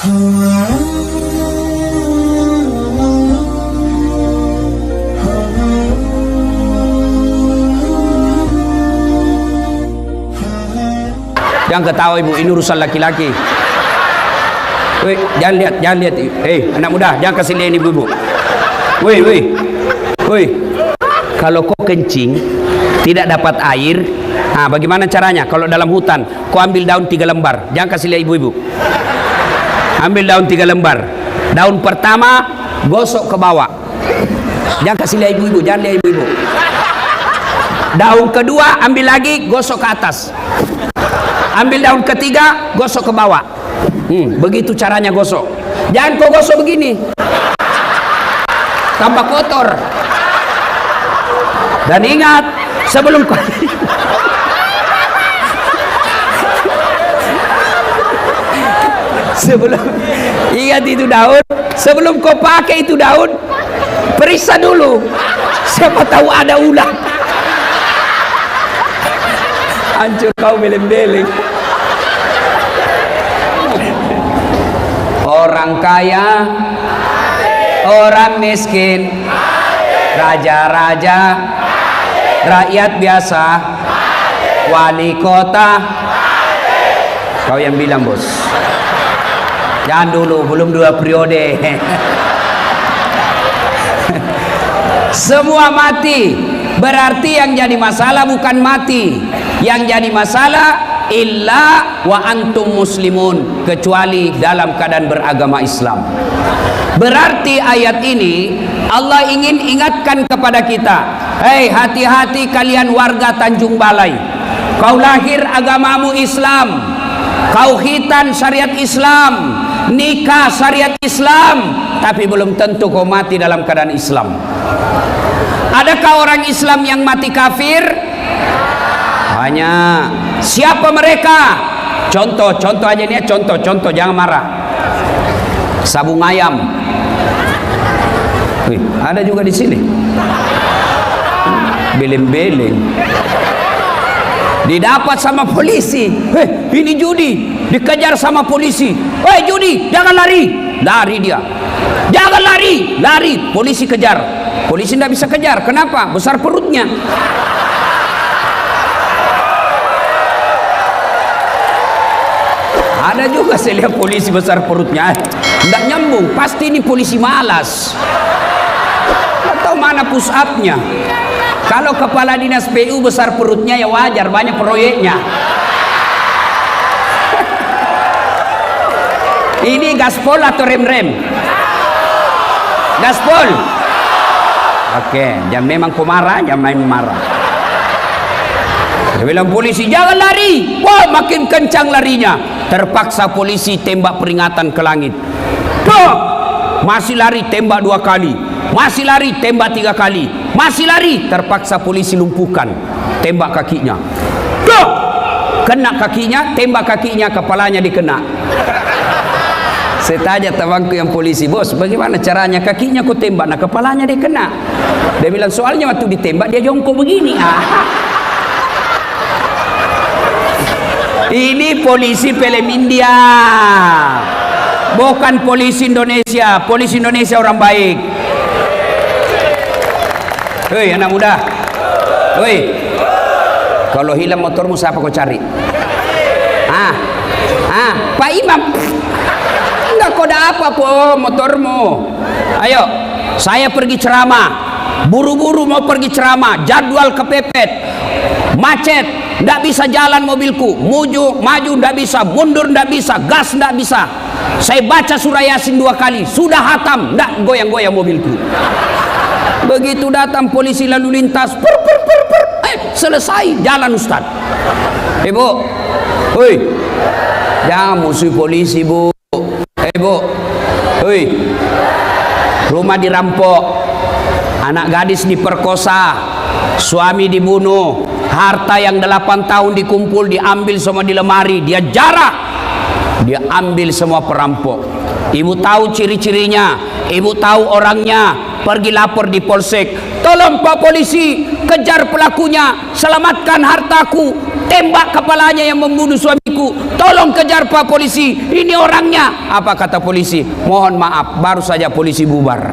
Jangan ketawa ibu, ini urusan laki-laki. Woi, jangan lihat. Anak muda, jangan kasih lihat ibu. Woi. Kalau kau kencing tidak dapat air, bagaimana caranya? Kalau dalam hutan, kau ambil daun 3 lembar. Jangan kasih lihat ibu-ibu. Ambil daun 3 lembar. Daun pertama gosok ke bawah. Jangan kasih lihat ibu-ibu, jangan lihat ibu-ibu. Daun kedua ambil lagi, gosok ke atas. Ambil daun ketiga, gosok ke bawah. Begitu caranya gosok. Jangan kau gosok begini, tambah kotor. Dan ingat, sebelum kau ingat itu daun, sebelum kau pakai itu daun, periksa dulu, siapa tahu ada ulat. Hancur kau beleng-beleng. Orang kaya, orang miskin, raja-raja, rakyat biasa, wali kota. Kau yang bilang, bos. Jangan dulu, belum 2 periode. Semua mati. Berarti yang jadi masalah bukan mati. Yang jadi masalah illa wa antum muslimun, kecuali dalam keadaan beragama Islam. Berarti ayat ini Allah ingin ingatkan kepada kita, hei, hati-hati kalian warga Tanjung Balai. Kau lahir agamamu Islam, kau khitan syariat Islam, nikah syariat Islam, tapi belum tentu kau mati dalam keadaan Islam. Adakah orang Islam yang mati kafir? Hanya. Siapa mereka? Contoh aja nih ya, contoh, jangan marah. Sabung ayam. Ada juga di sini. Beleng-beleng. Didapat sama polisi. Ini judi, dikejar sama polisi. Judi, jangan lari. Lari dia. Jangan lari. Polisi kejar. Polisi tidak bisa kejar. Kenapa? Besar perutnya. Ada juga saya lihat polisi besar perutnya. Tidak nyambung. Pasti ini polisi malas. Atau mana push up-nya? Kalau kepala dinas PU besar perutnya ya wajar, banyak proyeknya. Ini gaspol atau rem-rem? Gaspol. Oke, jangan memang kau marah, jangan main marah. Dia bilang polisi, jangan lari. Wah, makin kencang larinya. Terpaksa polisi tembak peringatan ke langit. Masih lari, tembak 2 kali. Masih lari, tembak 3 kali. Masih lari, terpaksa polisi lumpuhkan. Tembak kakinya. Kena kakinya, tembak kakinya, kepalanya dikena. Saya tanya temanku yang polisi, bos, bagaimana caranya? Kakinya ku tembak, nah kepalanya dikena. Dia bilang, soalnya waktu ditembak dia jongkok begini. Ini polisi film India, bukan polisi Indonesia. Polisi Indonesia orang baik. Hei anak muda, hei, kalau hilang motormu siapa kau cari? Pak Imam, enggak kau ada apa po motormu? Ayo, saya pergi ceramah, buru-buru mau pergi ceramah, jadwal kepepet, macet. Tidak bisa jalan mobilku, maju tidak bisa, mundur tidak bisa, gas tidak bisa. Saya baca surah Yasin 2 kali, sudah hatam, tidak goyang-goyang mobilku. Begitu datang polisi lalu lintas, selesai jalan Ustaz. Bu, jangan musuh polisi bu. Bu, rumah dirampok, anak gadis diperkosa, suami dibunuh, harta yang 8 tahun dikumpul diambil semua di lemari, dia jarah, dia ambil semua perampok. Ibu tahu ciri-cirinya, ibu tahu orangnya, pergi lapor di polsek. Tolong Pak polisi, kejar pelakunya, selamatkan hartaku. tembak kepalanya yang membunuh suamiku. Tolong kejar Pak polisi, ini orangnya. Apa kata polisi? Mohon maaf, baru saja polisi bubar.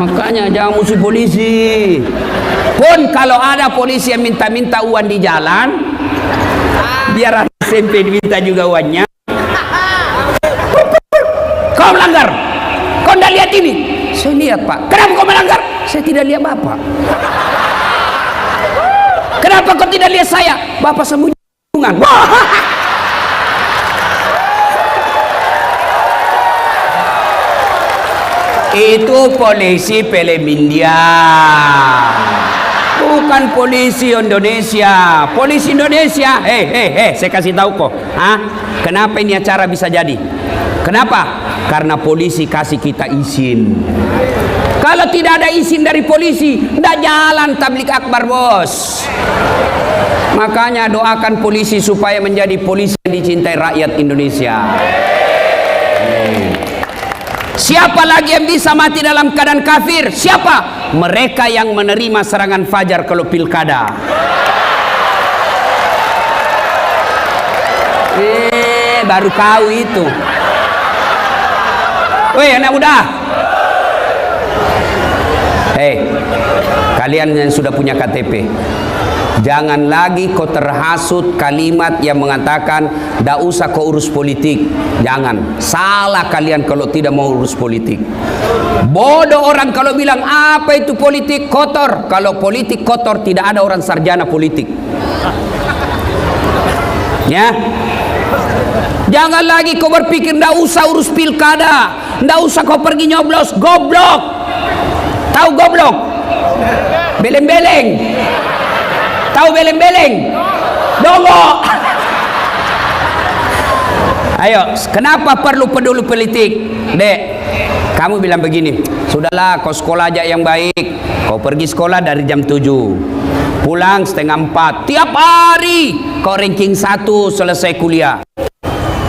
Makanya jangan musuh polisi. Pun kalau ada polisi yang minta-minta uang di jalan, biar SMP diminta juga uangnya. Kau melanggar, kau tidak lihat ini. Saya lihat Pak. Kenapa kau melanggar? Saya tidak lihat Bapak. Kenapa kau tidak lihat saya? Bapak sembunyi. Itu polisi film India, bukan polisi Indonesia. Polisi Indonesia, saya kasih tahu kok. Kenapa ini acara bisa jadi? Kenapa? Karena polisi kasih kita izin. Kalau tidak ada izin dari polisi, tidak jalan tablik akbar, bos. Makanya doakan polisi supaya menjadi polisi yang dicintai rakyat Indonesia. Siapa lagi yang bisa mati dalam keadaan kafir? Siapa? Mereka yang menerima serangan fajar kalau pilkada. Baru kau itu. Woi anak muda. Kalian yang sudah punya KTP, jangan lagi kau terhasut kalimat yang mengatakan tidak usah kau urus politik. Jangan. Salah kalian kalau tidak mau urus politik. Bodoh orang kalau bilang apa itu politik kotor. Kalau politik kotor tidak ada orang sarjana politik. Ya. Jangan lagi kau berpikir tidak usah urus pilkada, tidak usah kau pergi nyoblos. Goblok. Tahu goblok? Beleng-beleng. Tahu beleng-beleng? Dongok. Ayo, kenapa perlu peduli politik? Dek, kamu bilang begini, sudahlah kau sekolah aja yang baik. Kau pergi sekolah dari jam 7, pulang setengah 4. Tiap hari kau ranking 1 selesai kuliah.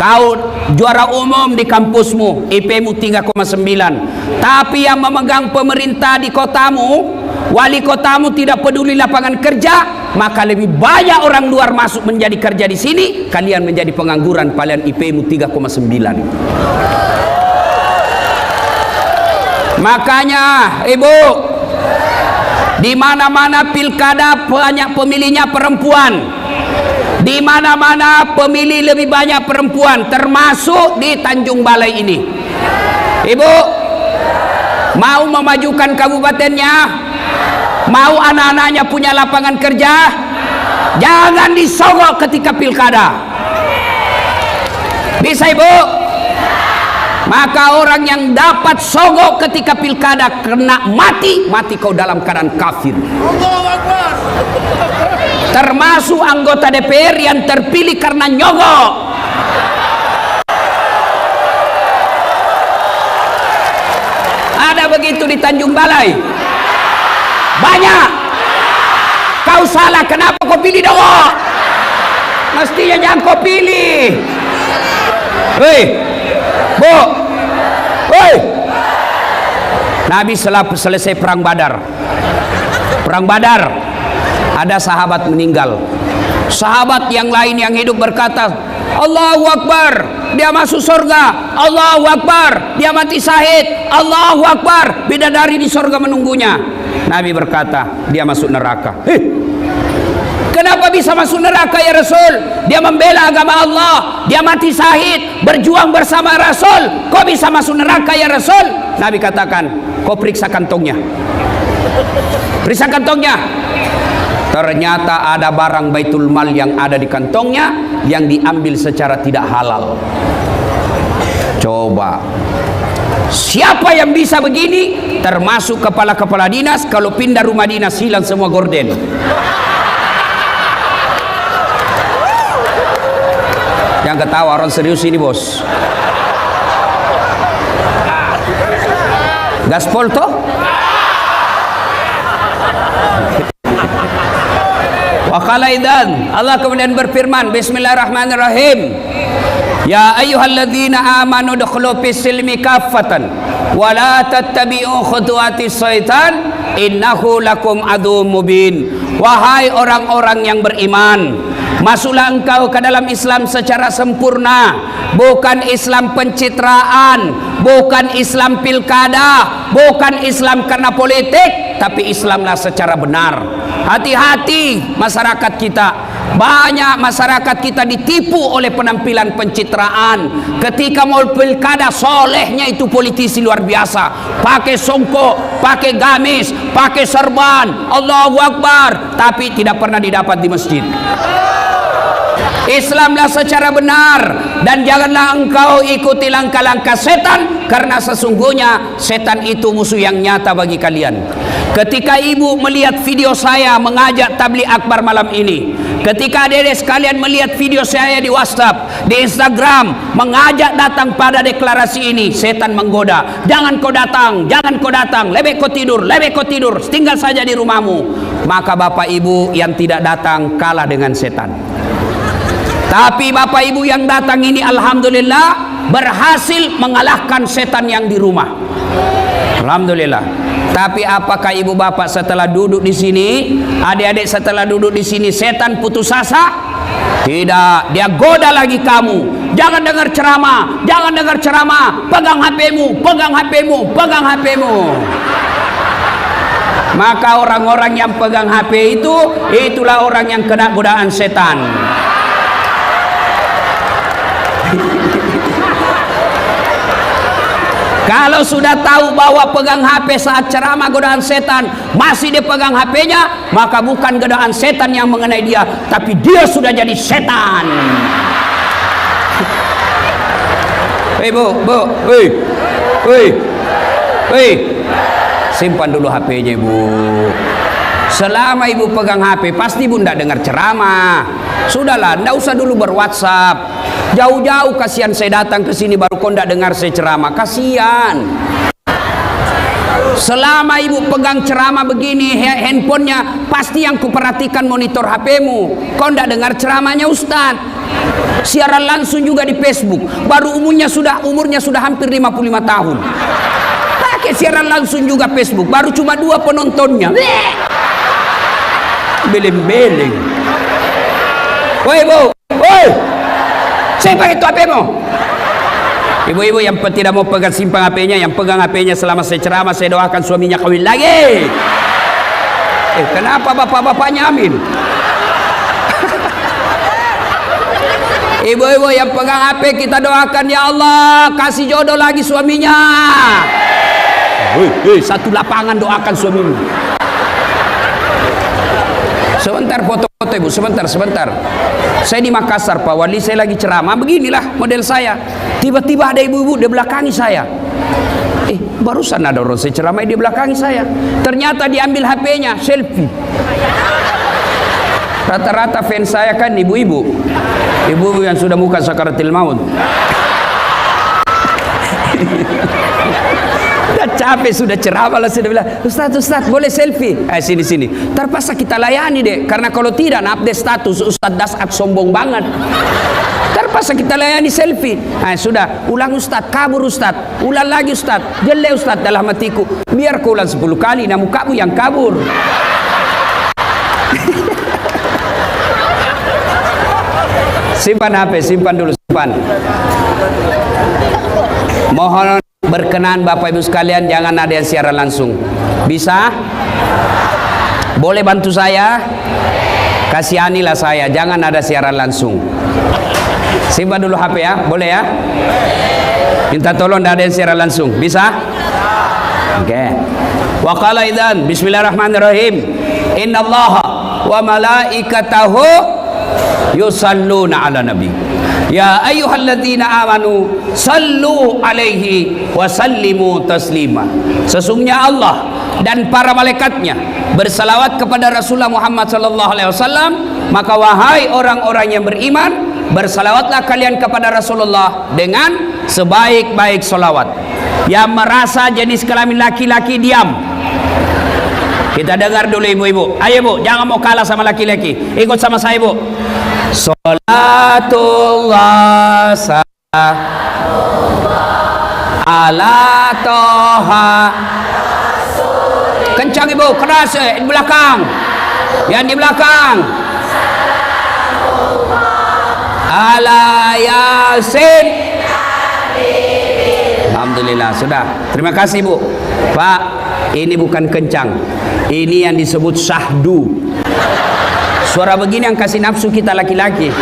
Kau juara umum di kampusmu, IP-mu 3,9. Tapi yang memegang pemerintah di kotamu, wali kotamu tidak peduli lapangan kerja, maka lebih banyak orang luar masuk menjadi kerja di sini. Kalian menjadi pengangguran, kalian IP-mu 3,9. Makanya, Ibu, di mana-mana pilkada banyak pemilihnya perempuan. Di mana-mana pemilih lebih banyak perempuan, termasuk di Tanjung Balai ini. Ibu, mau memajukan kabupatennya, mau anak-anaknya punya lapangan kerja, jangan disogok ketika pilkada. Bisa Ibu? Maka orang yang dapat sogok ketika pilkada kena mati kau dalam keadaan kafir. Termasuk anggota DPR yang terpilih karena nyogok. Ada begitu di Tanjung Balai. Banyak. Kau salah, kenapa kau pilih nyogok? Mestinya jangan kau pilih. Hei, Bu, hei. Nabi selesai perang Badar. Perang Badar, ada sahabat meninggal. Sahabat yang lain yang hidup berkata, Allahu Akbar, dia masuk surga. Allahu Akbar, dia mati syahid. Allahu Akbar, bidadari di surga menunggunya. Nabi berkata, dia masuk neraka. Kenapa bisa masuk neraka ya Rasul? Dia membela agama Allah, dia mati syahid, berjuang bersama Rasul. Kok bisa masuk neraka ya Rasul? Nabi katakan, kau periksa kantongnya. Periksa kantongnya. Ternyata ada barang Baitul Mal yang ada di kantongnya yang diambil secara tidak halal. Coba, siapa yang bisa begini? Termasuk kepala-kepala dinas, kalau pindah rumah dinas hilang semua gorden. Yang ketawa orang serius ini, bos. Gaspol toh? Wakalaidan, Allah kemudian berfirman, Bismillahirrahmanirrahim. Ya ayyuhalladzina amanu dukhulu fis silmi kaffatan wa la tattabi'u khutuwatis syaitan innahu lakum adu mubin. Wahai orang-orang yang beriman, masuklah engkau ke dalam Islam secara sempurna, bukan Islam pencitraan, bukan Islam pilkada, bukan Islam karena politik, tapi Islamlah secara benar. Hati-hati masyarakat kita. Banyak masyarakat kita ditipu oleh penampilan pencitraan. Ketika mau pilkada, solehnya itu politisi luar biasa, pakai songkok, pakai gamis, pakai serban, Allahu Akbar, tapi tidak pernah didapat di masjid. Islamlah secara benar, dan janganlah engkau ikuti langkah-langkah setan, karena sesungguhnya setan itu musuh yang nyata bagi kalian. Ketika ibu melihat video saya mengajak tabligh akbar malam ini, ketika adik-adik sekalian melihat video saya di WhatsApp, di Instagram, mengajak datang pada deklarasi ini, setan menggoda, jangan kau datang, jangan kau datang, lebih kau tidur, lebih kau tidur, tinggal saja di rumahmu. Maka bapak ibu yang tidak datang kalah dengan setan. Tapi bapak ibu yang datang ini alhamdulillah berhasil mengalahkan setan yang di rumah. Alhamdulillah. Tapi apakah ibu bapak setelah duduk di sini, adik-adik setelah duduk di sini setan putus asa? Tidak, dia goda lagi kamu. Jangan dengar ceramah, jangan dengar ceramah. Pegang HP-mu, pegang HP-mu, pegang HP-mu. Maka orang-orang yang pegang HP itu, itulah orang yang kena godaan setan. Kalau sudah tahu bahwa pegang HP saat ceramah godaan setan, masih dia pegang HP-nya, maka bukan godaan setan yang mengenai dia, tapi dia sudah jadi setan. Hei bu, simpan dulu HP-nya ibu. Selama ibu pegang HP, pasti ibu tidak dengar ceramah. Sudahlah, tidak usah dulu berWhatsApp. Jauh-jauh kasihan saya datang ke sini baru kau tidak dengar saya ceramah, kasihan. Selama ibu pegang ceramah begini, handphonenya pasti yang kuperhatikan monitor HP-mu. Kau tidak dengar ceramahnya Ustaz. Siaran langsung juga di Facebook. Baru umurnya sudah hampir 55 tahun. Pakai siaran langsung juga Facebook. Baru cuma 2 penontonnya. Beleng-beleng. Woi bu, woi, simpan itu HP-mu. Ibu-ibu yang tidak mau pegang simpan HP-nya, yang pegang HP-nya selama saya ceramah, saya doakan suaminya kawin lagi. Kenapa bapak-bapaknya amin? Ibu-ibu yang pegang HP, kita doakan ya Allah kasih jodoh lagi suaminya. Satu lapangan doakan suamimu. Sebentar foto-foto ibu, sebentar. Saya di Makassar Pak Wali, saya lagi ceramah, beginilah model saya. Tiba-tiba ada ibu-ibu di belakangi saya. Barusan ada orang saya ceramah di belakangi saya. Ternyata diambil HP-nya, selfie. Rata-rata fans saya kan ibu-ibu. Ibu-ibu yang sudah muka sakaratil maut. Capek sudah ceramah lah, sudah bilang Ustaz boleh selfie, sini terpaksa kita layani deh, karena kalau tidak update status Ustaz Dasat sombong banget, terpaksa kita layani selfie. Sudah ulang Ustaz, kabur Ustaz, ulang lagi Ustaz, jelek Ustaz. Dalam hatiku, biar kau ulang 10 kali, namun kamu yang kabur. Simpan HP, simpan dulu, simpan. Mohon berkenan Bapak Ibu sekalian, jangan ada yang siaran langsung. Bisa? Boleh bantu saya? Kasihanilah saya, jangan ada siaran langsung. Simpan dulu HP ya, boleh ya? Minta tolong tidak ada yang siaran langsung. Bisa? Oke. Wa qala idzan bismillahirrahmanirrahim. Innallaha wa malaikatahu yusalluna ala nabi. Ya ayyuhalladzina amanu sallu alaihi wa sallimu taslima. Sesungguhnya Allah dan para malaikatnya bersalawat kepada Rasulullah Muhammad sallallahu alaihi wasallam, maka wahai orang-orang yang beriman, bersalawatlah kalian kepada Rasulullah dengan sebaik-baik salawat. Yang merasa jenis kelamin laki-laki diam. Kita dengar dulu ibu-ibu. Ayo bu, jangan mau kalah sama laki-laki. Ikut sama saya bu. Salatullah ala toha kencang ibu, keras di belakang. Yang di belakang. Ala Yasin. Alhamdulillah, sudah. Terima kasih Bu. Pak, ini bukan kencang. Ini yang disebut syahdu. Suara begini yang kasih nafsu kita laki-laki.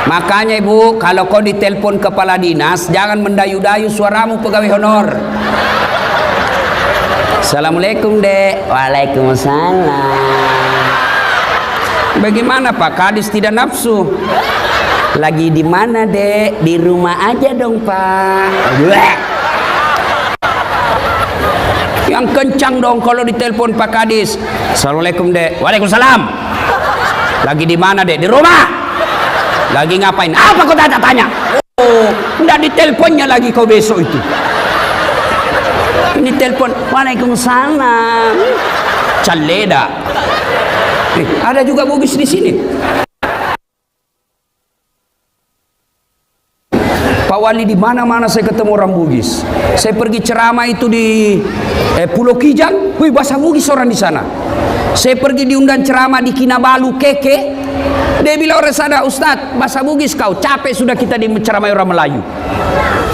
Makanya Ibu, kalau kau ditelepon kepala dinas, jangan mendayu-dayu suaramu pegawai honor. Assalamualaikum Dek. Waalaikumsalam. Bagaimana Pak? Kadis tidak nafsu. Lagi di mana Dek? Di rumah aja dong Pak. Yang kencang dong kalau ditelepon Pak Kadis. Assalamualaikum Dek. Waalaikumsalam. Lagi di mana Dek? Di rumah. Lagi ngapain? Apa kau tanya? Oh, enggak diteleponnya lagi kau besok itu. Ini telepon. Waalaikumsalam. Caleda. Ada juga Bugis di sini. Pak Wali, di mana-mana saya ketemu orang Bugis. Saya pergi ceramah itu di Pulau Kijang, wih bahasa Bugis orang di sana. Saya pergi diundang ceramah di Kinabalu Keke. Dia bilang orang sana, Ustadz, bahasa Bugis kau, capek sudah kita di ceramah orang Melayu.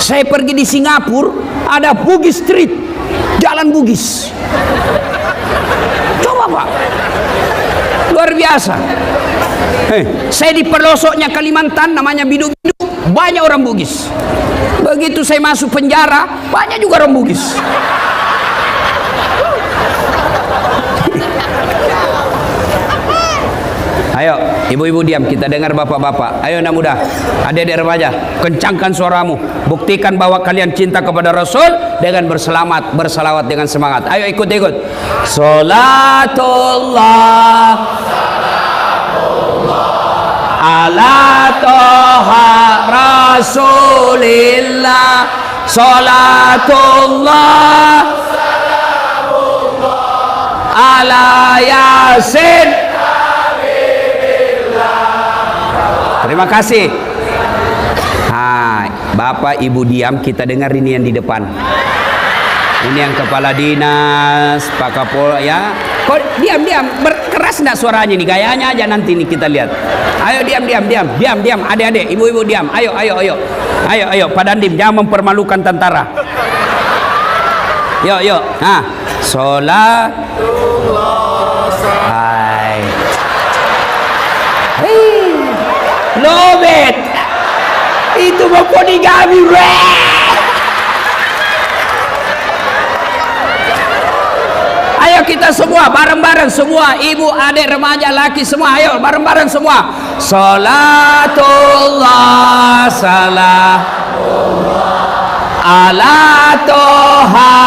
Saya pergi di Singapura, ada Bugis Street, jalan Bugis. Coba Pak, luar biasa. Saya di pelosoknya Kalimantan, namanya Bidu-Bidu, banyak orang Bugis. Begitu saya masuk penjara, banyak juga orang Bugis. Ayo, ibu-ibu diam, kita dengar bapak-bapak. Ayo anak muda, adik-adik remaja, kencangkan suaramu. Buktikan bahwa kalian cinta kepada Rasul dengan berselawat dengan semangat. Ayo ikut-ikut. Salatullah ala toha Rasulillah. Salatullah ala Yasin. Terima kasih. Hai, Bapak Ibu diam, kita dengar ini yang di depan. Ini yang kepala dinas, Pak Kapolda ya. Kok diam-diam, berkeras enggak suaranya nih? Gayanya aja nanti nih kita lihat. Ayo diam. Adik-adik, ibu-ibu diam. Ayo. Ayo, Pak Dandim, jangan mempermalukan tentara. Yuk. Nah, sholat. Hai. Lobet. Itu mau poligami. Ayo kita semua bareng-bareng semua, ibu, adik, remaja, laki semua, ayo bareng-bareng semua. Salatullah salamullah ala toha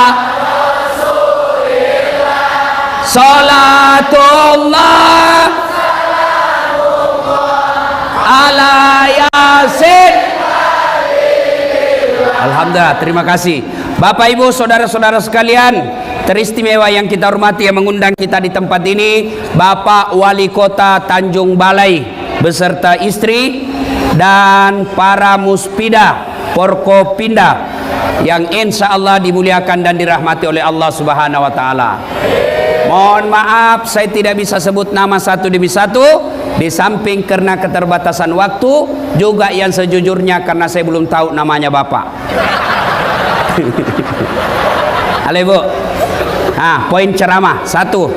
Rasulillah. Salatullah ala Yasin. Alhamdulillah, terima kasih Bapak Ibu saudara-saudara sekalian teristimewa yang kita hormati, yang mengundang kita di tempat ini, Bapak Wali Kota Tanjung Balai beserta istri dan para muspida Porkopinda yang insya Allah dimuliakan dan dirahmati oleh Allah Subhanahu wa Ta'ala. Mohon maaf saya tidak bisa sebut nama satu demi satu, di samping karena keterbatasan waktu, juga yang sejujurnya karena saya belum tahu namanya Bapak. Halo Ibu. Nah, poin ceramah satu.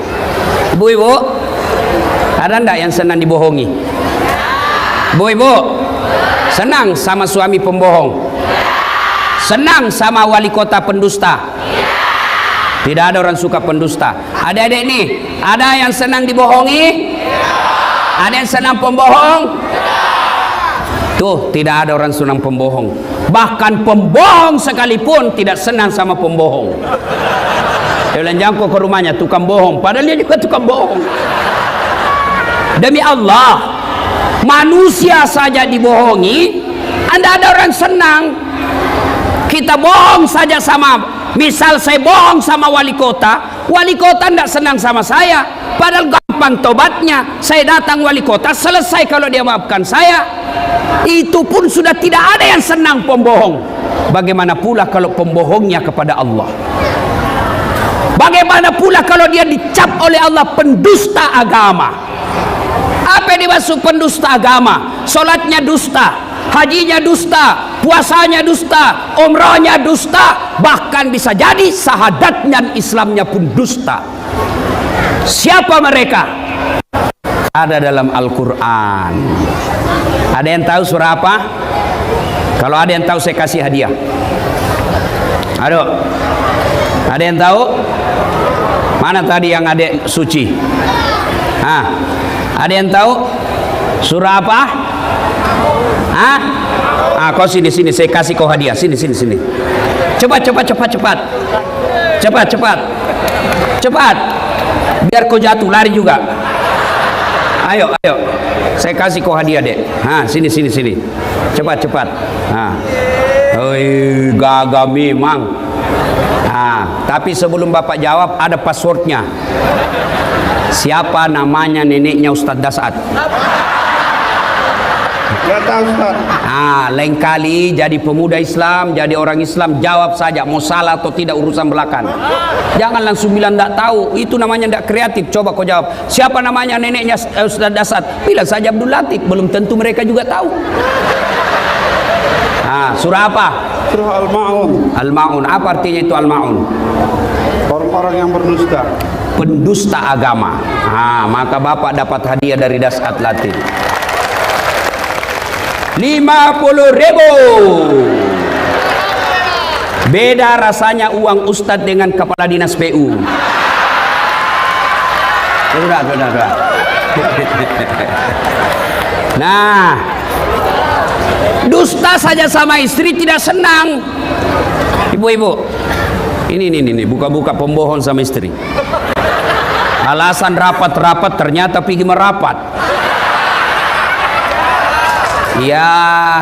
Ibu-ibu, ada ndak yang senang dibohongi? Ibu-ibu, senang sama suami pembohong? Senang sama wali kota pendusta? Tidak ada orang suka pendusta. Adik-adik nih, ada yang senang dibohongi? Ada yang senang pembohong? Tuh, tidak ada orang senang pembohong. Bahkan pembohong sekalipun tidak senang sama pembohong. Dia bilang, jangan ke rumahnya tukang bohong, padahal dia juga tukang bohong. Demi Allah, manusia saja dibohongi, anda ada orang senang. Kita bohong saja sama, misal saya bohong sama wali kota tidak senang sama saya, padahal gampang tobatnya. Saya datang wali kota, selesai kalau dia maafkan saya. Itu pun sudah tidak ada yang senang pembohong. Bagaimana pula kalau pembohongnya kepada Allah? Bagaimana pula kalau dia dicap oleh Allah pendusta agama? Apa yang dimaksud pendusta agama? Solatnya dusta, hajinya dusta, puasanya dusta, umrahnya dusta, bahkan bisa jadi sahadatnya Islamnya pun dusta. Siapa mereka? Ada dalam Al-Quran. Ada yang tahu surah apa? Kalau ada yang tahu saya kasih hadiah. Aduh, ada yang tahu? Mana tadi yang adik suci? Ada yang tahu surah apa? Kau sini saya kasih kau hadiah. Sini. Cepat. Biar kau jatuh lari juga. Ayo. Saya kasih kau hadiah, Dek. Sini. Cepat. Oi, gagah memang. Tapi sebelum Bapak jawab ada passwordnya. Siapa namanya neneknya Ustadz Dasat? Gak tahu, Ustaz. Lain kali jadi pemuda Islam, jadi orang Islam, jawab saja mau salah atau tidak urusan belakang. Jangan langsung bilang tidak tahu, itu namanya tidak kreatif. Coba kau jawab, siapa namanya neneknya Ustadz Dasat? Bilang saja Abdul Latif, belum tentu mereka juga tahu. Surah apa? Surah Al-Ma'un. Al-Ma'un, apa artinya itu Al-Ma'un? Orang-orang yang berdusta. Pendusta agama. Maka Bapak dapat hadiah dari Dasat Latif 50.000. Beda rasanya uang Ustadz dengan kepala dinas PU. Sudah. Nah, dusta saja sama istri tidak senang. Ibu-ibu, ini buka-buka pembohong sama istri. Alasan rapat-rapat ternyata pergi merapat. Ya,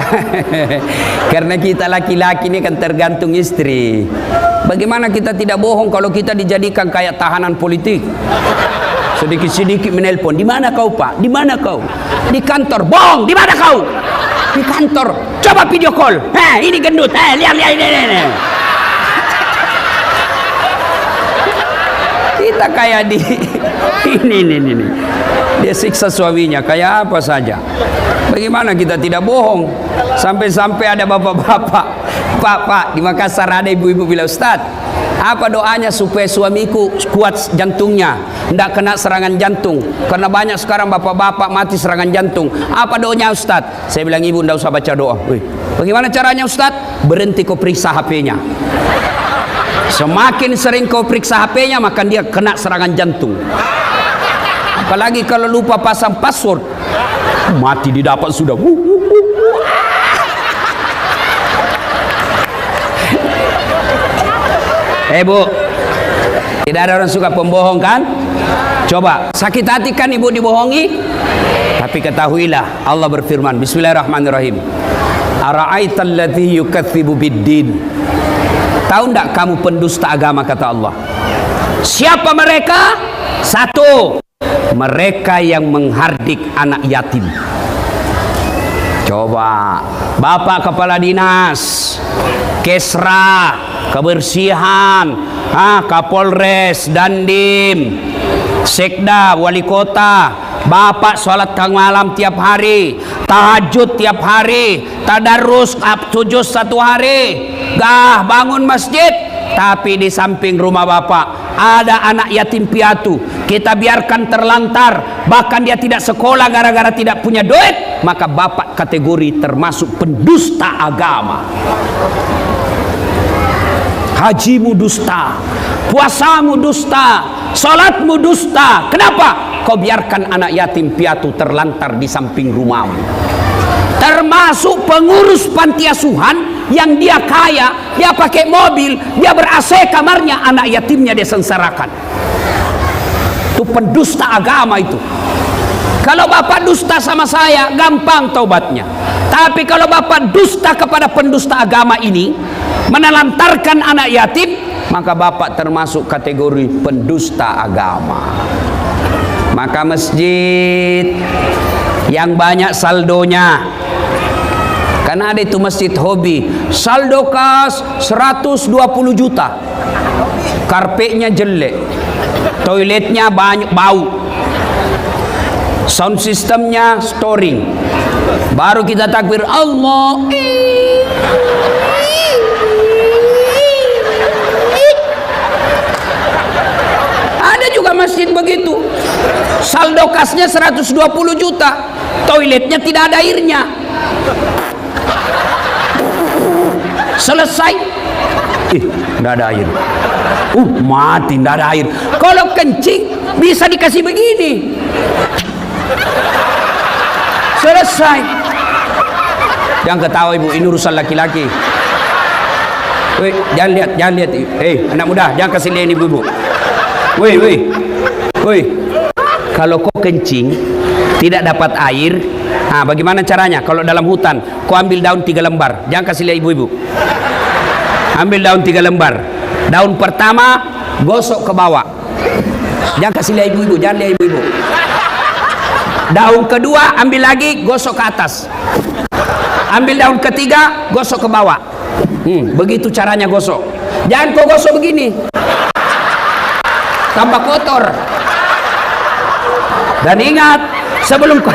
karena kita laki-laki ini kan tergantung istri. Bagaimana kita tidak bohong kalau kita dijadikan kayak tahanan politik? Sedikit-sedikit menelpon, di mana kau Pak? Di mana kau? Di kantor. Bohong, di mana kau? Di kantor. Coba video call. Ini gendut. Lihat ini. Kita kayak di ini. Dia siksa suaminya kayak apa saja. Bagaimana kita tidak bohong? Sampai-sampai ada bapak-bapak, Pak, di Makassar ada ibu-ibu bilang, Ustaz, apa doanya supaya suamiku kuat jantungnya, tidak kena serangan jantung? Karena banyak sekarang bapak-bapak mati serangan jantung. Apa doanya Ustaz? Saya bilang, ibu tidak usah baca doa. Bagaimana caranya Ustaz? Berhenti kau periksa HP-nya. Semakin sering kau periksa HP-nya, maka dia kena serangan jantung. Apalagi kalau lupa pasang password, mati didapat sudah. Bu, tidak ada orang suka pembohong kan? Coba, sakit hati kan ibu dibohongi? Tapi ketahuilah, Allah berfirman, Bismillahirrahmanirrahim. Ara'aital ladzi yukatsibu biddin. Tahu enggak kamu pendusta agama, kata Allah. Siapa mereka? Satu, mereka yang menghardik anak yatim. Coba, Bapak Kepala Dinas, Kesra, Kebersihan, Kapolres, Dandim, Sekda, Wali Kota, Bapak sholat tengah malam tiap hari, tahajud tiap hari, tadarus 7 satu hari, bangun masjid, tapi di samping rumah Bapak ada anak yatim piatu, kita biarkan terlantar, bahkan dia tidak sekolah gara-gara tidak punya duit, maka Bapak kategori termasuk pendusta agama. Hajimu dusta, puasamu dusta, salatmu dusta. Kenapa? Kau biarkan anak yatim piatu terlantar di samping rumahmu. Termasuk pengurus panti asuhan yang dia kaya, dia pakai mobil, dia ber-AC kamarnya, anak yatimnya dia sengsarakan. Itu pendusta agama itu. Kalau Bapak dusta sama saya, gampang taubatnya. Tapi kalau Bapak dusta kepada pendusta agama ini, menelantarkan anak yatim, maka Bapak termasuk kategori pendusta agama. Maka masjid yang banyak saldonya, Karena ada itu masjid hobi, saldo kas 120 juta, karpetnya jelek, toiletnya banyak bau, sound systemnya storing. Baru kita takbir Allah. Ada juga masjid begitu, saldo kasnya 120 juta, toiletnya tidak ada airnya. Selesai, tidak ada air. Mati, tidak ada air. Kalau kencing bisa dikasih begini. Selesai. Jangan ketawa ibu, ini urusan laki-laki. Woi, jangan lihat. Anak muda, jangan kasih lihat ibu. Woi. Kalau kau kencing tidak dapat air, bagaimana caranya? Kalau dalam hutan, kau ambil daun 3 lembar. Jangan kasih lihat ibu-ibu. Ambil daun 3 lembar. Daun pertama gosok ke bawah. Jangan kasih lihat ibu-ibu, jangan lihat ibu-ibu. Daun kedua ambil lagi, gosok ke atas. Ambil daun ketiga, gosok ke bawah. Begitu caranya gosok. Jangan kau gosok begini, tambah kotor. Dan ingat, sebelum kau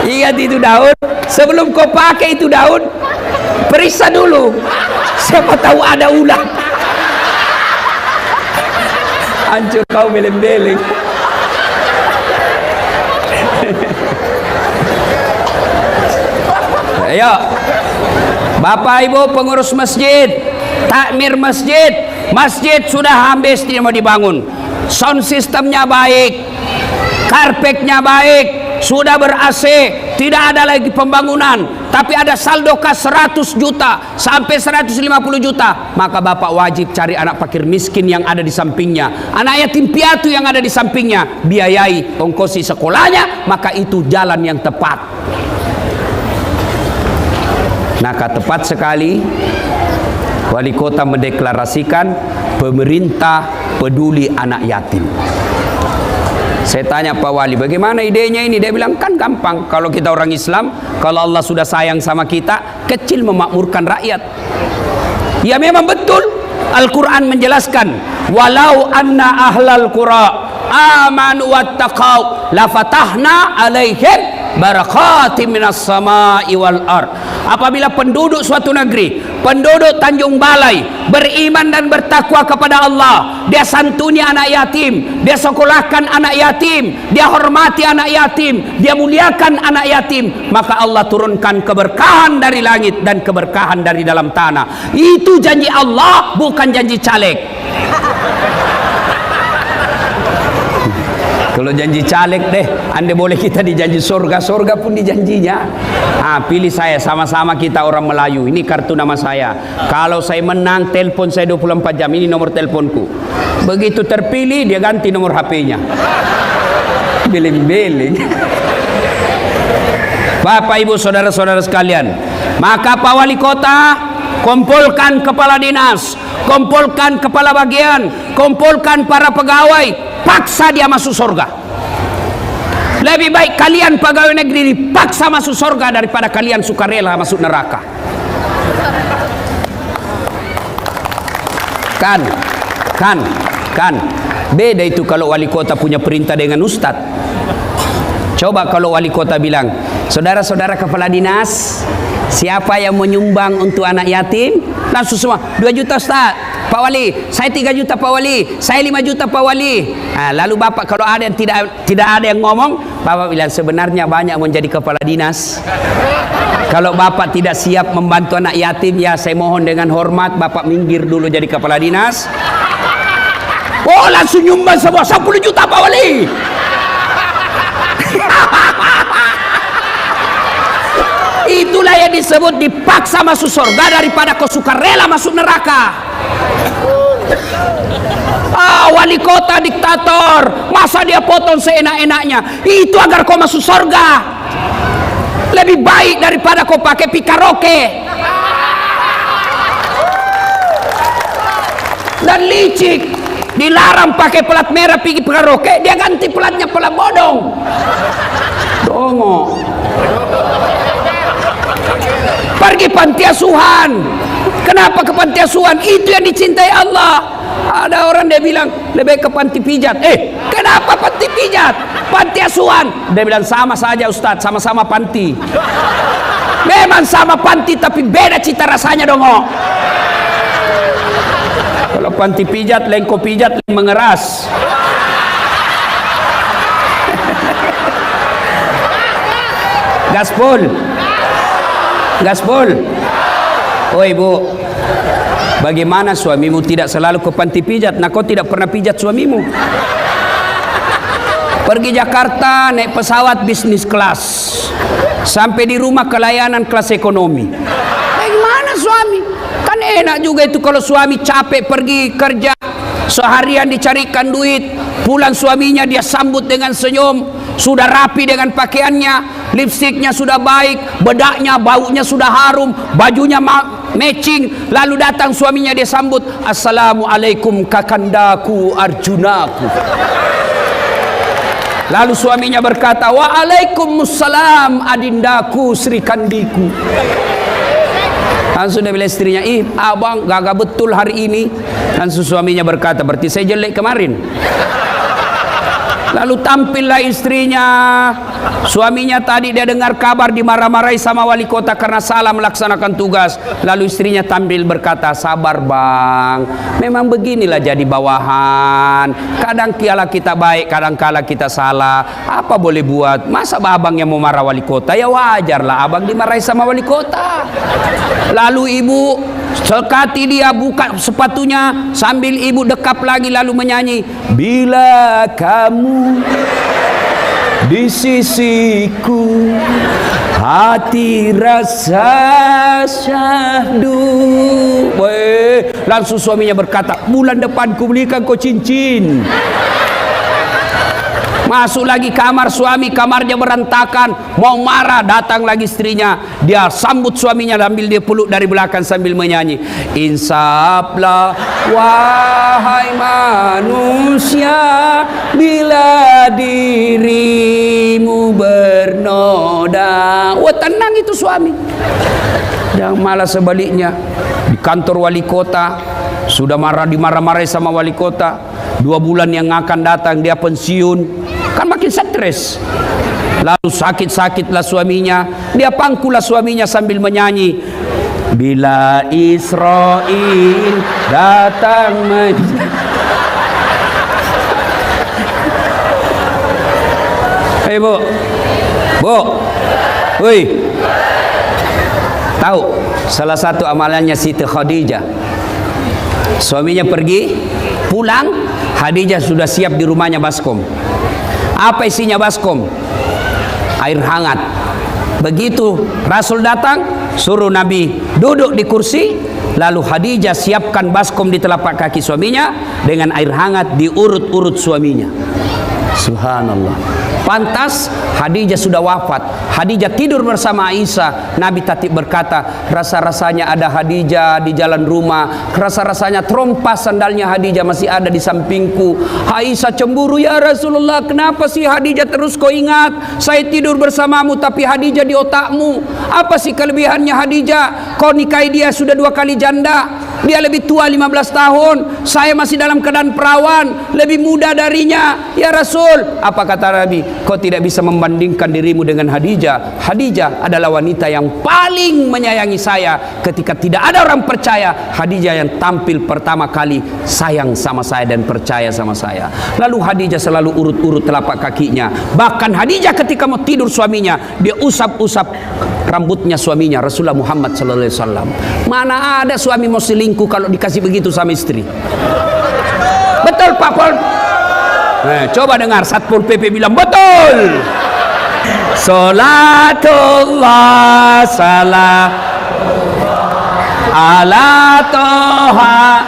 ingat itu daun, sebelum kau pakai itu daun, periksa dulu, siapa tahu ada ulat. Hancur kau beleng-beleng. Ayo, Bapak Ibu pengurus masjid, takmir masjid, masjid sudah habis dia mau dibangun, sound systemnya baik, karpetnya baik, sudah ber-AC, tidak ada lagi pembangunan, tapi ada saldo kas 100 juta sampai 150 juta, maka Bapak wajib cari anak fakir miskin yang ada di sampingnya, anak yatim piatu yang ada di sampingnya, biayai ongkosi sekolahnya, maka itu jalan yang tepat. Maka tepat sekali wali kota mendeklarasikan pemerintah peduli anak yatim. Saya tanya Pak Wali, bagaimana idenya ini? Dia bilang, kan gampang. Kalau kita orang Islam, kalau Allah sudah sayang sama kita, kecil memakmurkan rakyat. Ya memang betul. Al-Quran menjelaskan, walau anna ahlal qura amanu wattaqau lafatahna alaihim barakatim minas samai wal ard. Apabila penduduk suatu negeri, penduduk Tanjung Balai beriman dan bertakwa kepada Allah, dia santuni anak yatim, dia sekolahkan anak yatim, dia hormati anak yatim, dia muliakan anak yatim, maka Allah turunkan keberkahan dari langit dan keberkahan dari dalam tanah. Itu janji Allah, bukan janji caleg. Kalau janji caleg deh, Anda boleh kita dijanji surga, surga pun dijanjinya. Pilih saya, sama-sama kita orang Melayu. Ini kartu nama saya. Kalau saya menang, telepon saya 24 jam. Ini nomor teleponku. Begitu terpilih, dia ganti nomor HP-nya. Beling-beling. Bapak, Ibu, saudara-saudara sekalian, maka Pak Wali Kota kumpulkan kepala dinas, kumpulkan kepala bagian, kumpulkan para pegawai, paksa dia masuk surga. Lebih baik kalian pegawai negeri dipaksa masuk surga daripada kalian sukarela masuk neraka. Kan beda itu kalau wali kota punya perintah dengan ustad. Coba kalau wali kota bilang, saudara-saudara kepala dinas, siapa yang menyumbang untuk anak yatim? Langsung semua, 2 juta Ustaz Pak Wali, saya 3 juta Pak Wali, saya 5 juta Pak Wali. Lalu Bapak kalau ada yang tidak ada yang ngomong, Bapak bilang sebenarnya banyak menjadi kepala dinas. Kalau Bapak tidak siap membantu anak yatim, ya saya mohon dengan hormat Bapak minggir dulu jadi kepala dinas. Oh, langsung nyumbang semua 10 juta Pak Wali. Itulah yang disebut dipaksa masuk surga daripada kau sukarela masuk neraka. Wali kota diktator, masa dia potong seenak-enaknya? Itu agar kau masuk surga. Lebih baik daripada kau pakai pikaroke dan licik. Dilarang pakai pelat merah pergi karaoke, dia ganti pelatnya pelat bodong. Dongo. Pergi panti asuhan. Kenapa ke panti asuhan? Itu yang dicintai Allah. Ada orang dia bilang lebih ke panti pijat. Kenapa panti pijat? Panti asuhan. Dia bilang sama saja Ustadz, sama-sama panti. Memang sama panti tapi beda cita rasanya dongo. Kalau panti pijat, lengko pijat, mengeras. Gaspol. Gaspol. Oh ibu, bagaimana suamimu tidak selalu ke panti pijat? Nah kau tidak pernah pijat suamimu. Pergi Jakarta naik pesawat bisnis kelas, sampai di rumah kelayanan kelas ekonomi. Bagaimana suami? Kan enak juga itu kalau suami capek pergi kerja seharian dicarikan duit, pulang suaminya dia sambut dengan senyum, sudah rapi dengan pakaiannya, lipstiknya sudah baik, bedaknya, baunya sudah harum, bajunya matching, lalu datang suaminya dia sambut, assalamualaikum kakandaku Arjunaku. Lalu suaminya berkata, waalaikumsalam adindaku Sri Kandiku. Langsung dia bilang istrinya, abang gagah betul hari ini. Langsung suaminya berkata, berarti saya jelek kemarin. Lalu tampillah istrinya. Suaminya tadi dia dengar kabar dimarah-marahi sama wali kota karena salah melaksanakan tugas. Lalu istrinya tampil berkata, sabar bang, memang beginilah jadi bawahan. Kadang kala kita baik, kadang kala kita salah. Apa boleh buat? Masa abang yang mau marah wali kota? Ya wajarlah abang dimarahi sama wali kota. Lalu ibu sekati dia buka sepatunya sambil ibu dekap lagi lalu menyanyi, bila kamu di sisiku hati rasa syahdu. Langsung suaminya berkata, bulan depan ku belikan kau cincin. Masuk lagi kamar suami, kamarnya berantakan, mau marah, datang lagi istrinya, dia sambut suaminya sambil dia peluk dari belakang sambil menyanyi, insaflah wahai manusia bila dirimu bernoda. Wah tenang itu suami. Dan malah sebaliknya di kantor wali kota sudah dimarah-marahi sama wali kota. 2 bulan yang akan datang dia pensiun, kan makin stres. Lalu sakit-sakitlah suaminya, dia pangkulah suaminya sambil menyanyi, bila Israel datang Hei bu, woi, tahu salah satu amalannya Siti Khadijah, suaminya pergi, pulang, Khadijah sudah siap di rumahnya baskom. Apa isinya baskom? Air hangat. Begitu Rasul datang, suruh Nabi duduk di kursi, lalu Khadijah siapkan baskom di telapak kaki suaminya, dengan air hangat diurut-urut suaminya. Subhanallah. Pantas Khadijah sudah wafat, Khadijah tidur bersama Aisyah. Nabi tatib berkata, rasa-rasanya ada Khadijah di jalan rumah, rasa-rasanya trompas sandalnya Khadijah masih ada di sampingku. Aisyah cemburu, ya Rasulullah, kenapa sih Khadijah terus kau ingat? Saya tidur bersamamu tapi Khadijah di otakmu. Apa sih kelebihannya Khadijah? Kau nikahi dia sudah 2 kali janda. Dia lebih tua 15 tahun, saya masih dalam keadaan perawan, lebih muda darinya. Ya Rasul, apa kata Nabi? Kau tidak bisa membandingkan dirimu dengan Khadijah. Khadijah adalah wanita yang paling menyayangi saya. Ketika tidak ada orang percaya, Khadijah yang tampil pertama kali sayang sama saya dan percaya sama saya. Lalu Khadijah selalu urut-urut telapak kakinya. Bahkan Khadijah ketika mau tidur suaminya, dia usap-usap rambutnya suaminya, Rasulullah Muhammad sallallahu alaihi wasallam. Mana ada suami mau selingkuh kalau dikasih begitu sama istri? Betul Pak Pol? Coba dengar Satpol PP bilang betul. Salatullah salam ala toha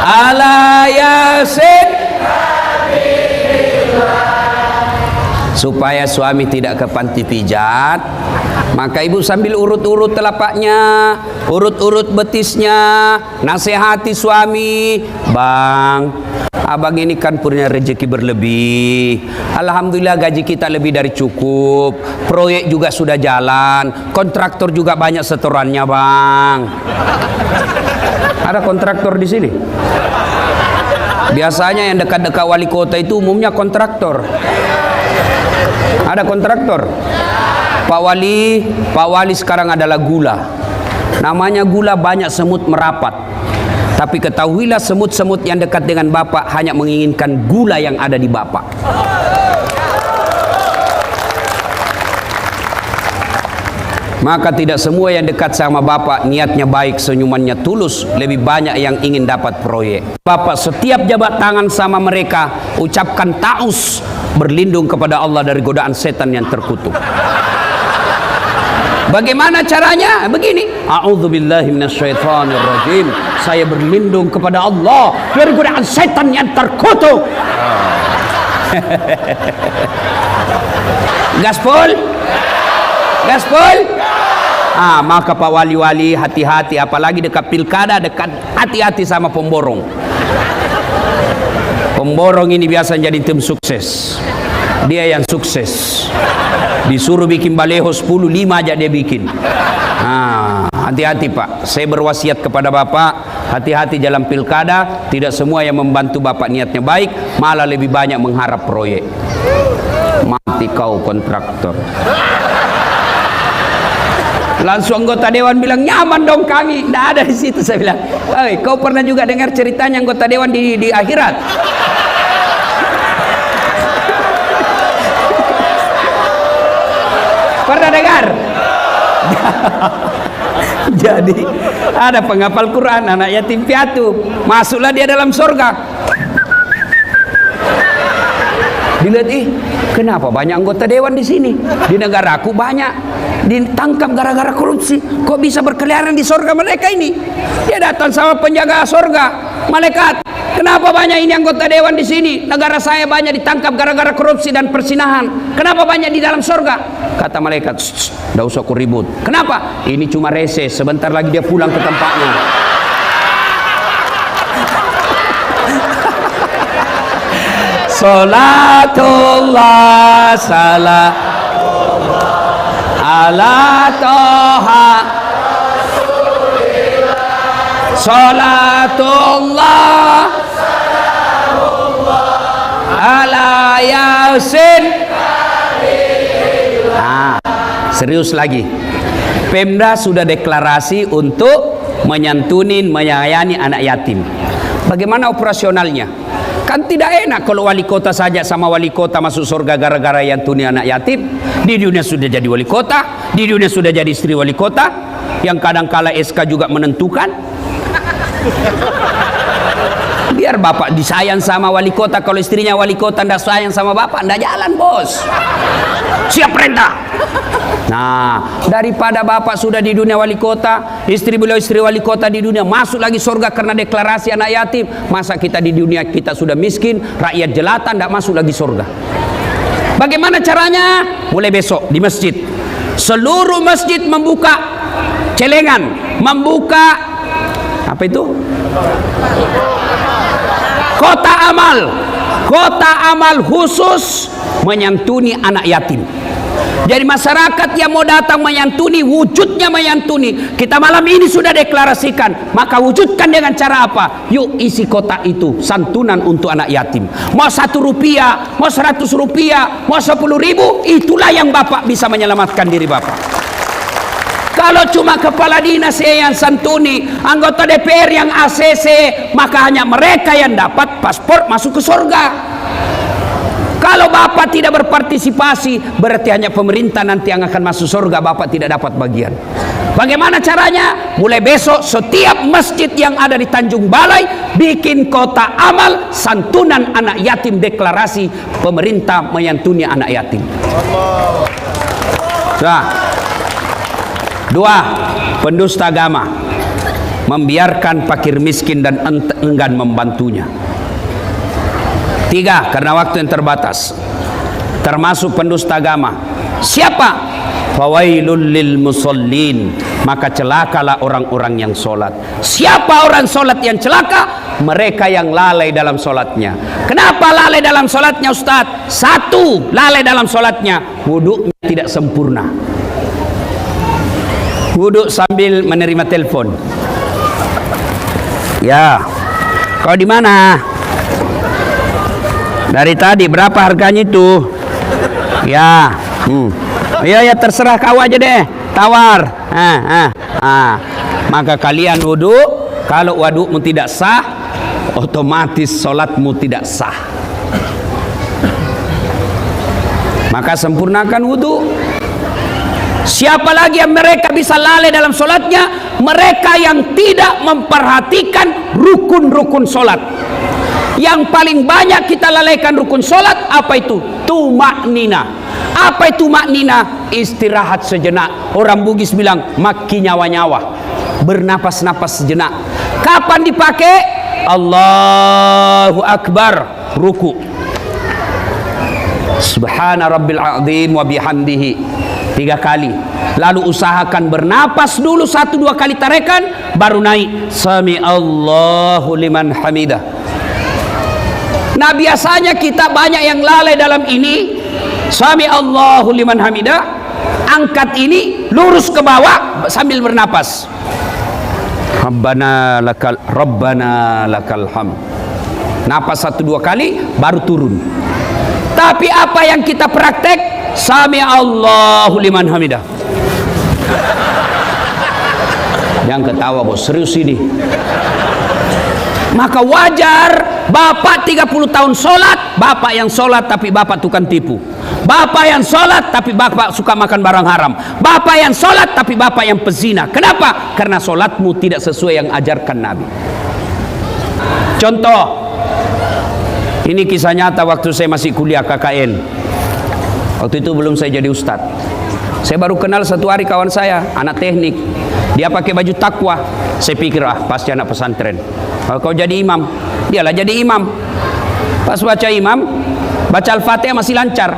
ala yasin supaya suami tidak ke panti pijat, maka ibu sambil urut-urut telapaknya, urut-urut betisnya, nasihati suami, bang, abang ini kan punya rezeki berlebih, alhamdulillah gaji kita lebih dari cukup, proyek juga sudah jalan, kontraktor juga banyak setorannya bang. Ada kontraktor di sini? Biasanya yang dekat-dekat wali kota itu umumnya kontraktor. Ada kontraktor. Pak Wali sekarang adalah gula. Namanya gula, banyak semut merapat. Tapi ketahuilah semut-semut yang dekat dengan Bapak hanya menginginkan gula yang ada di Bapak. Maka tidak semua yang dekat sama Bapak niatnya baik, senyumannya tulus. Lebih banyak yang ingin dapat proyek. Bapak setiap jabat tangan sama mereka, ucapkan ta'us, berlindung kepada Allah dari godaan setan yang terkutuk. Bagaimana caranya? Begini, a'udzubillahi minasyaitonirrajim, saya berlindung kepada Allah dari godaan setan yang terkutuk. Gaspol? Gaspol? Maka Pak Wali-wali hati-hati, apalagi dekat pilkada, dekat hati-hati sama pemborong. Pemborong ini biasa jadi tim sukses. Dia yang sukses. Disuruh bikin baleho 10, 5 aja dia bikin. Hati-hati Pak. Saya berwasiat kepada Bapak, hati-hati dalam pilkada. Tidak semua yang membantu Bapak niatnya baik, malah lebih banyak mengharap proyek. Mati kau kontraktor. Langsung anggota dewan bilang, nyaman dong kami. Nggak ada di situ. Saya bilang, kau pernah juga dengar ceritanya anggota dewan di akhirat? Pernah dengar? Jadi ada penghafal Quran, anak yatim piatu, masuklah dia dalam surga. Dilihat, kenapa banyak anggota dewan di sini? Di negaraku banyak ditangkap gara-gara korupsi. Kok bisa berkeliaran di surga mereka ini? Dia datang sama penjaga surga, malaikat, kenapa banyak ini anggota dewan di sini? Negara saya banyak ditangkap gara-gara korupsi dan persinahan. Kenapa banyak di dalam surga? Kata malaikat, tidak usah aku ribut. Kenapa? Ini cuma reses, sebentar lagi dia pulang ke tempatnya. Salatullah salam ala toha, salatullah ala yasin. Serius lagi, Pemda sudah deklarasi untuk menyantunin, menyayangi anak yatim. Bagaimana operasionalnya? Kan tidak enak kalau wali kota saja sama wali kota masuk surga gara-gara yantuni anak yatim. Di dunia sudah jadi wali kota, di dunia sudah jadi istri wali kota, yang kadang-kala SK juga menentukan. Biar bapak disayang sama wali kota, kalau istrinya wali kota tidak sayang sama bapak, tidak jalan bos. Siap perintah. Nah, daripada bapak sudah di dunia wali kota, istri beliau istri wali kota di dunia, masuk lagi surga karena deklarasi anak yatim. Masa kita di dunia kita sudah miskin, rakyat jelata, tidak masuk lagi surga. Bagaimana caranya? Mulai besok di masjid, seluruh masjid membuka celengan, membuka apa itu? Kota amal khusus menyantuni anak yatim. Jadi masyarakat yang mau datang menyantuni, wujudnya menyantuni. Kita malam ini sudah deklarasikan, maka wujudkan dengan cara apa? Yuk isi kota itu santunan untuk anak yatim. Mau 1 rupiah, mau 100 rupiah, mau 10.000, itulah yang bapak bisa menyelamatkan diri bapak. Kalau cuma kepala dinas yang santuni, anggota DPR yang ACC, maka hanya mereka yang dapat paspor masuk ke surga. Kalau bapak tidak berpartisipasi, berarti hanya pemerintah nanti yang akan masuk surga, bapak tidak dapat bagian. Bagaimana caranya? Mulai besok setiap masjid yang ada di Tanjung Balai bikin kota amal santunan anak yatim, deklarasi pemerintah menyantuni anak yatim. Nah, 2, pendusta agama membiarkan fakir miskin dan enggan membantunya. 3, karena waktu yang terbatas, termasuk pendusta agama. Siapa? Fawailul lil musallin, maka celakalah orang-orang yang solat. Siapa orang solat yang celaka? Mereka yang lalai dalam solatnya. Kenapa lalai dalam solatnya, Ustaz? Satu, lalai dalam solatnya, wudunya tidak sempurna. Wuduk sambil menerima telepon. Ya, kau di mana? Dari tadi berapa harganya itu? Ya, ya terserah kau aja deh, tawar. Maka kalian wudu, kalau wudumu tidak sah, otomatis solatmu tidak sah. Maka sempurnakan wudu. Siapa lagi yang mereka bisa lalai dalam solatnya? Mereka yang tidak memperhatikan rukun-rukun solat. Yang paling banyak kita lalaikan rukun solat, apa itu? Tumaknina. Apa itu maknina? Istirahat sejenak. Orang Bugis bilang maki nyawa-nyawa, bernapas-napas sejenak. Kapan dipakai? Allahu Akbar, ruku. Subhana rabbil azim wa bihamdihi, 3 kali. Lalu usahakan bernapas dulu 1-2 kali tarekan, baru naik sami Allahu liman hamidah. Nah, biasanya kita banyak yang lalai dalam ini. Sami Allahu liman hamidah, angkat ini lurus ke bawah sambil bernapas. Rabbana lakal hamd. Napas 1-2 kali baru turun. Tapi apa yang kita praktek? Sami Allahu liman hamidah. Jangan ketawa bos, serius ini. Maka wajar bapak 30 tahun sholat, bapak yang sholat tapi bapak tukang tipu. Bapak yang sholat tapi bapak suka makan barang haram. Bapak yang sholat tapi bapak yang pezina. Kenapa? Karena sholatmu tidak sesuai yang ajarkan Nabi. Contoh, ini kisah nyata waktu saya masih kuliah KKN. Waktu itu belum saya jadi ustadz. Saya baru kenal 1 hari kawan saya, anak teknik. Dia pakai baju takwa. Saya pikir, pasti anak pesantren. Kalau kau jadi imam, dialah jadi imam. Pas baca imam, baca Al-Fatihah masih lancar.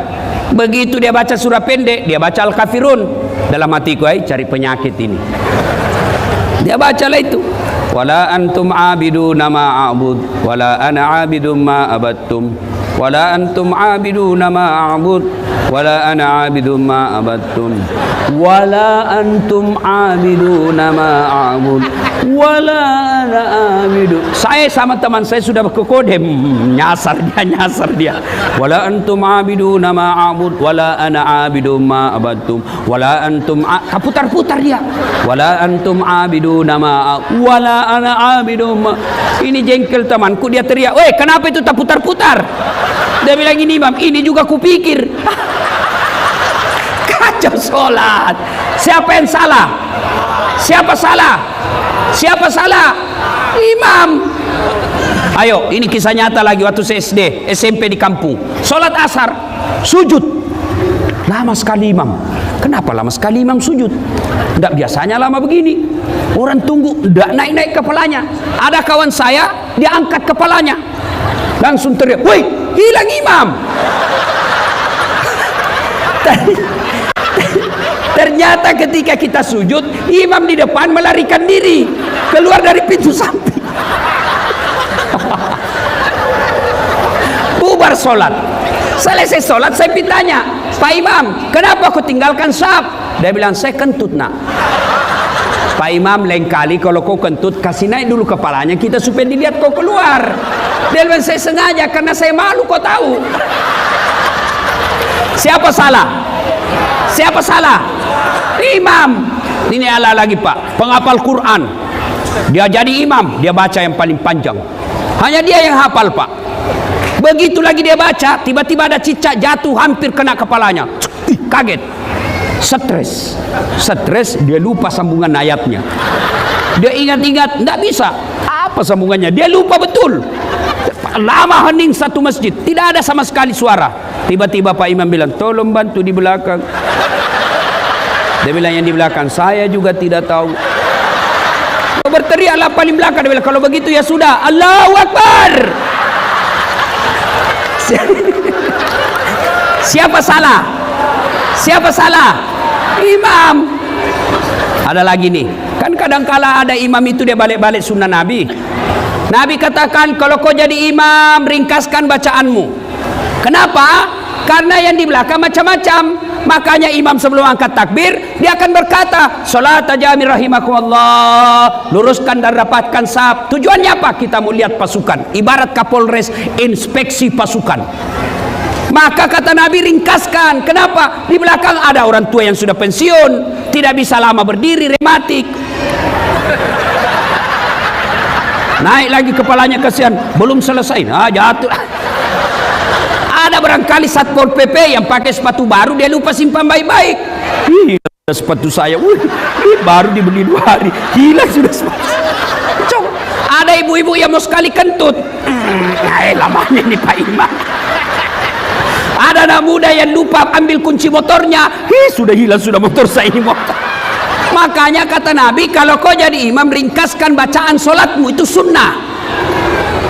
Begitu dia baca surah pendek, dia baca Al-Kafirun. Dalam hatiku, cari penyakit ini. Dia bacalah itu. Wala antum abiduna ma a'bud, wala ana abidum ma abattum, wala antum abiduna ma a'bud, wala ana abidum ma abattum, wala antum abiduna ma a'bud, wala ana abidu. Saya sama teman saya sudah berkekodem, nyasar dia. Wala antum abiduna ma a'bud, wala ana abidum ma abattum, wala antum putar-putar dia. Wala antum abiduna ma wala ana abidum ma. Ini jengkel temanku, dia teriak, "Weh, kenapa itu tak putar-putar?" Dia bilang, "Ini imam, ini juga kupikir." Kacau sholat. Siapa yang salah? Siapa salah? Siapa salah? Imam. Ayo, ini kisah nyata lagi waktu saya SD, SMP di kampung. Sholat asar, sujud. Lama sekali imam. Kenapa lama sekali imam sujud? Tidak biasanya lama begini. Orang tunggu, tidak naik-naik kepalanya. Ada kawan saya, dia angkat kepalanya. Langsung teriak, "Woi, hilang imam." Ternyata ketika kita sujud, imam di depan melarikan diri keluar dari pintu samping. Bubar sholat. Selesai sholat, saya tanya, "Pak Imam, kenapa kau tinggalkan saf?" Dia bilang, "Saya kentut nak." Pak Imam, lain kali kalau kau kentut, kasih naik dulu kepalanya kita supaya dilihat kau keluar. Dia bilang, "Saya sengaja karena saya malu, kau tahu." Siapa salah? Siapa salah? Imam. Ini ala lagi Pak, penghafal Quran. Dia jadi imam, dia baca yang paling panjang. Hanya dia yang hafal Pak. Begitu lagi dia baca, tiba-tiba ada cicak jatuh hampir kena kepalanya. Kaget. Stres, dia lupa sambungan ayatnya. Dia ingat-ingat, tidak bisa. Apa sambungannya? Dia lupa betul. Lama hening satu masjid, tidak ada sama sekali suara. Tiba-tiba Pak Imam bilang, "Tolong bantu di belakang." Dia bilang, "Yang di belakang saya juga tidak tahu." Berteriaklah paling belakang. Dia bilang, "Kalau begitu ya sudah, Allahu Akbar." Siapa salah? Siapa salah? Imam. Ada lagi nih, kan kadangkala ada imam itu dia balik-balik sunnah Nabi. Nabi katakan, kalau kau jadi imam, ringkaskan bacaanmu. Kenapa? Karena yang di belakang macam-macam. Makanya imam sebelum angkat takbir, dia akan berkata, salat jami rahimakumullah, luruskan dan rapatkan saf. Tujuannya apa? Kita mau lihat pasukan. Ibarat Kapolres inspeksi pasukan. Maka kata Nabi, ringkaskan. Kenapa? Di belakang ada orang tua yang sudah pensiun, tidak bisa lama berdiri, rematik. Naik lagi kepalanya, kasihan, belum selesai, jatuh. Ada barangkali Satpol PP yang pakai sepatu baru, dia lupa simpan baik-baik. Sepatu saya, baru dibeli 2 hari, hilang sudah sepatu. Coba. Ada ibu-ibu yang mau sekali kentut, lamanya nih Pak Imam. Ada anak muda yang lupa ambil kunci motornya, sudah hilang sudah motor saya ini motor. Makanya kata Nabi, kalau kau jadi imam, ringkaskan bacaan solatmu, itu sunnah.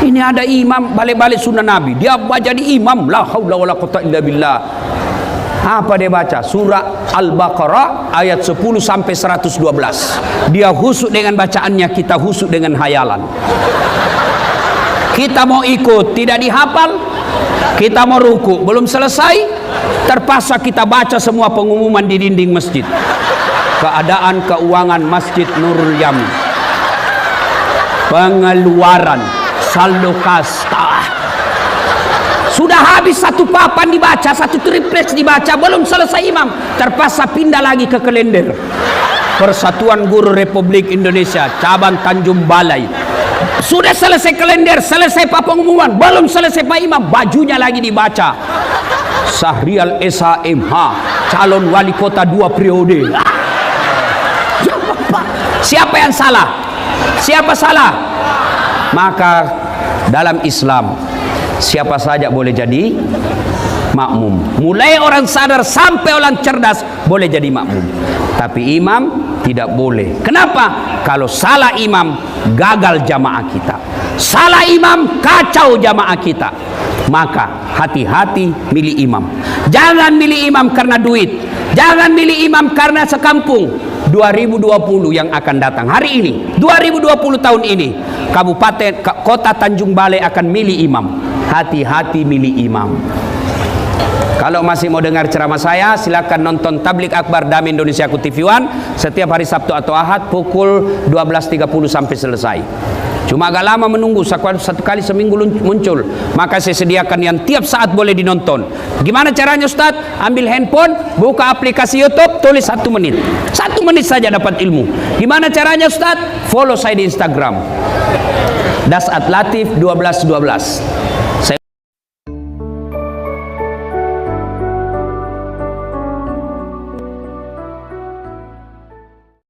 Ini ada imam balik-balik sunnah Nabi, dia jadi imam, la haula wala quwwata illa billah. Apa dia baca? Surah Al-Baqarah ayat 10 sampai 112. Dia husuk dengan bacaannya, kita husuk dengan hayalan. Kita mau ikut, tidak dihafal. Kita mau ruku, belum selesai, terpaksa kita baca semua pengumuman di dinding masjid. Keadaan keuangan Masjid Nurul Yamin, pengeluaran, saldo kas. Sudah habis satu papan dibaca, satu triplex dibaca, belum selesai imam, terpaksa pindah lagi ke kalender. Persatuan Guru Republik Indonesia cabang Tanjung Balai. Sudah selesai kalender, selesai pengumuman, belum selesai Pak Imam, bajunya lagi dibaca. Sahrial SHMH, calon wali kota 2 periode. Siapa yang salah? Siapa salah? Maka dalam Islam, siapa saja boleh jadi makmum. Mulai orang sadar sampai orang cerdas boleh jadi makmum. Tapi imam tidak boleh. Kenapa? Kalau salah imam, gagal jamaah kita. Salah imam, kacau jamaah kita. Maka hati-hati milih imam. Jangan milih imam karena duit. Jangan milih imam karena sekampung. 2020 yang akan datang, hari ini 2020 tahun ini, Kabupaten Kota Tanjung Balai akan milih imam. Hati-hati milih imam. Kalau masih mau dengar ceramah saya, silakan nonton Tablik Akbar Dami Indonesia TV One setiap hari Sabtu atau Ahad pukul 12.30 sampai selesai. Cuma agak lama menunggu, satu kali seminggu muncul. Maka saya sediakan yang tiap saat boleh dinonton. Gimana caranya Ustaz? Ambil handphone, buka aplikasi YouTube, tulis 1 menit. 1 menit saja dapat ilmu. Gimana caranya Ustaz? Follow saya di Instagram, Das At Latif 1212.